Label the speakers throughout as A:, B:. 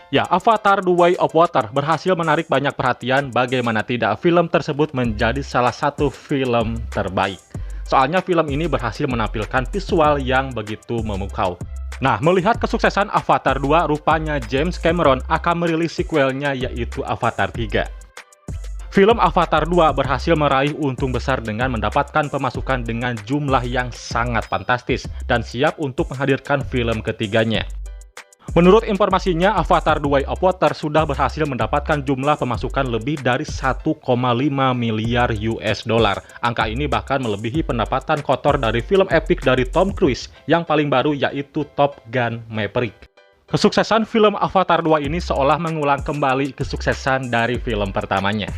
A: Ya, Avatar The Way of Water berhasil menarik banyak perhatian, bagaimana tidak film tersebut menjadi salah satu film terbaik. Soalnya film ini berhasil menampilkan visual yang begitu memukau. Nah, melihat kesuksesan Avatar 2, rupanya James Cameron akan merilis sequelnya yaitu Avatar 3. Film Avatar 2 berhasil meraih untung besar dengan mendapatkan pemasukan dengan jumlah yang sangat fantastis dan siap untuk menghadirkan film ketiganya. Menurut informasinya, Avatar The Way of Water sudah berhasil mendapatkan jumlah pemasukan lebih dari 1,5 miliar US dollar. Angka ini bahkan melebihi pendapatan kotor dari film epik dari Tom Cruise yang paling baru yaitu Top Gun Maverick. Kesuksesan film Avatar 2 ini seolah mengulang kembali kesuksesan dari film pertamanya.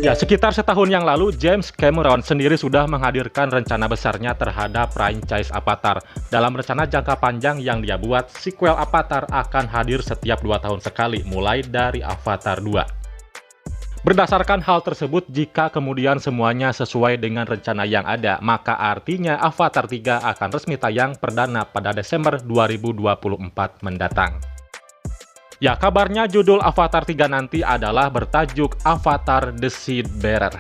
A: Ya, sekitar setahun yang lalu, James Cameron sendiri sudah menghadirkan rencana besarnya terhadap franchise Avatar. Dalam rencana jangka panjang yang dia buat, sequel Avatar akan hadir setiap 2 tahun sekali, mulai dari Avatar 2. Berdasarkan hal tersebut, jika kemudian semuanya sesuai dengan rencana yang ada, maka artinya Avatar 3 akan resmi tayang perdana pada Desember 2024 mendatang. Ya, kabarnya judul Avatar 3 nanti adalah bertajuk Avatar The Seedbearer.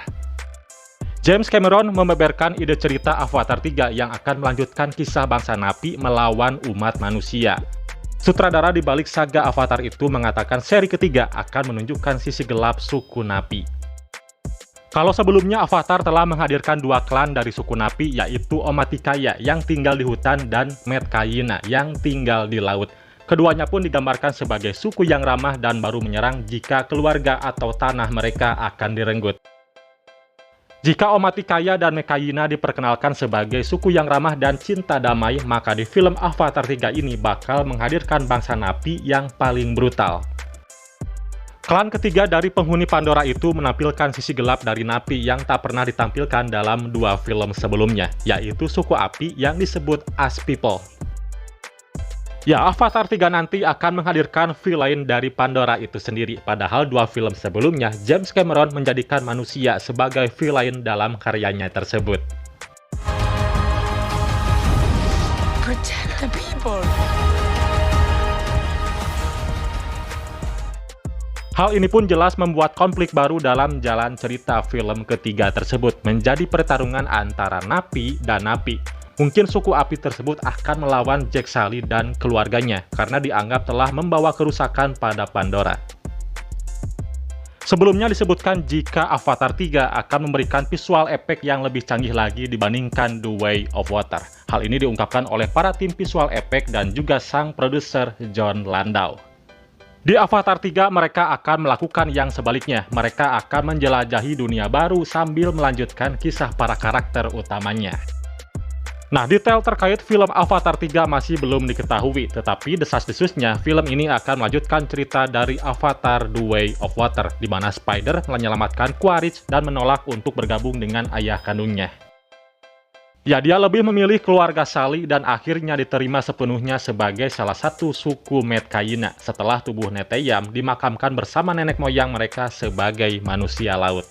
A: James Cameron membeberkan ide cerita Avatar 3 yang akan melanjutkan kisah bangsa Napi melawan umat manusia. Sutradara di balik saga Avatar itu mengatakan seri ketiga akan menunjukkan sisi gelap suku Napi. Kalau sebelumnya Avatar telah menghadirkan 2 klan dari suku Napi, yaitu Omaticaya yang tinggal di hutan dan Metkayina yang tinggal di laut. Keduanya pun digambarkan sebagai suku yang ramah dan baru menyerang jika keluarga atau tanah mereka akan direnggut. Jika Omaticaya dan Metkayina diperkenalkan sebagai suku yang ramah dan cinta damai, maka di film Avatar 3 ini bakal menghadirkan bangsa Napi yang paling brutal. Klan ketiga dari penghuni Pandora itu menampilkan sisi gelap dari Napi yang tak pernah ditampilkan dalam 2 film sebelumnya, yaitu suku api yang disebut Ash People. Ya, Avatar 3 nanti akan menghadirkan villain dari Pandora itu sendiri. Padahal 2 film sebelumnya, James Cameron menjadikan manusia sebagai villain dalam karyanya tersebut.
B: Protect the people.
A: Hal ini pun jelas membuat konflik baru dalam jalan cerita film ketiga tersebut, menjadi pertarungan antara Napi dan Napi. Mungkin suku api tersebut akan melawan Jack Sully dan keluarganya karena dianggap telah membawa kerusakan pada Pandora. Sebelumnya disebutkan jika Avatar 3 akan memberikan visual efek yang lebih canggih lagi dibandingkan The Way of Water. Hal ini diungkapkan oleh para tim visual efek dan juga sang produser Jon Landau. Di Avatar 3 mereka akan melakukan yang sebaliknya. Mereka akan menjelajahi dunia baru sambil melanjutkan kisah para karakter utamanya. Nah, detail terkait film Avatar 3 masih belum diketahui, tetapi desas-desusnya film ini akan melanjutkan cerita dari Avatar The Way of Water, di mana Spider menyelamatkan Quaritch dan menolak untuk bergabung dengan ayah kandungnya. Ya, dia lebih memilih keluarga Sully dan akhirnya diterima sepenuhnya sebagai salah satu suku Metkayina setelah tubuh Neteyam dimakamkan bersama nenek moyang mereka sebagai manusia laut.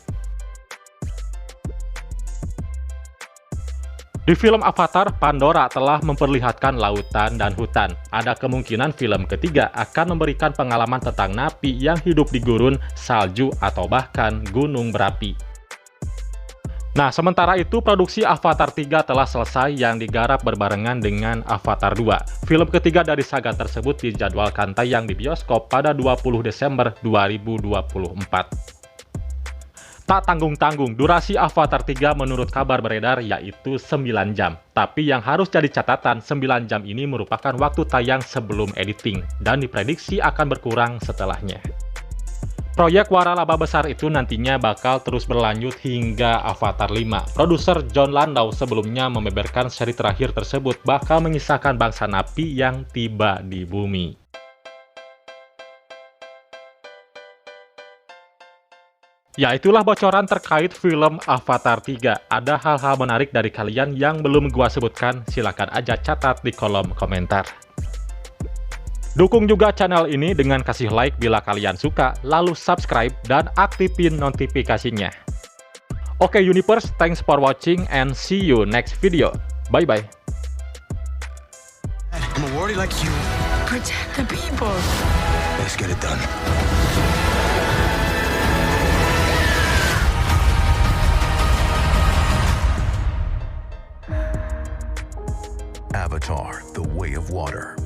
A: Di film Avatar, Pandora telah memperlihatkan lautan dan hutan. Ada kemungkinan film ketiga akan memberikan pengalaman tentang Napi yang hidup di gurun, salju, atau bahkan gunung berapi. Nah, sementara itu produksi Avatar 3 telah selesai yang digarap berbarengan dengan Avatar 2. Film ketiga dari saga tersebut dijadwalkan tayang di bioskop pada 20 Desember 2024. Tak tanggung-tanggung, durasi Avatar 3 menurut kabar beredar yaitu 9 jam. Tapi yang harus jadi catatan, 9 jam ini merupakan waktu tayang sebelum editing, dan diprediksi akan berkurang setelahnya. Proyek waralaba besar itu nantinya bakal terus berlanjut hingga Avatar 5. Produser Jon Landau sebelumnya membeberkan seri terakhir tersebut bakal mengisahkan bangsa Napi yang tiba di bumi. Ya, itulah bocoran terkait film Avatar 3. Ada hal-hal menarik dari kalian yang belum gua sebutkan, silakan aja catat di kolom komentar. Dukung juga channel ini dengan kasih like bila kalian suka, lalu subscribe dan aktifin notifikasinya. Oke Universe, thanks for watching and see you next video. Bye-bye.
B: I'm a warrior like you. Protect the people.
C: Let's get it done.
D: Avatar: The Way of Water.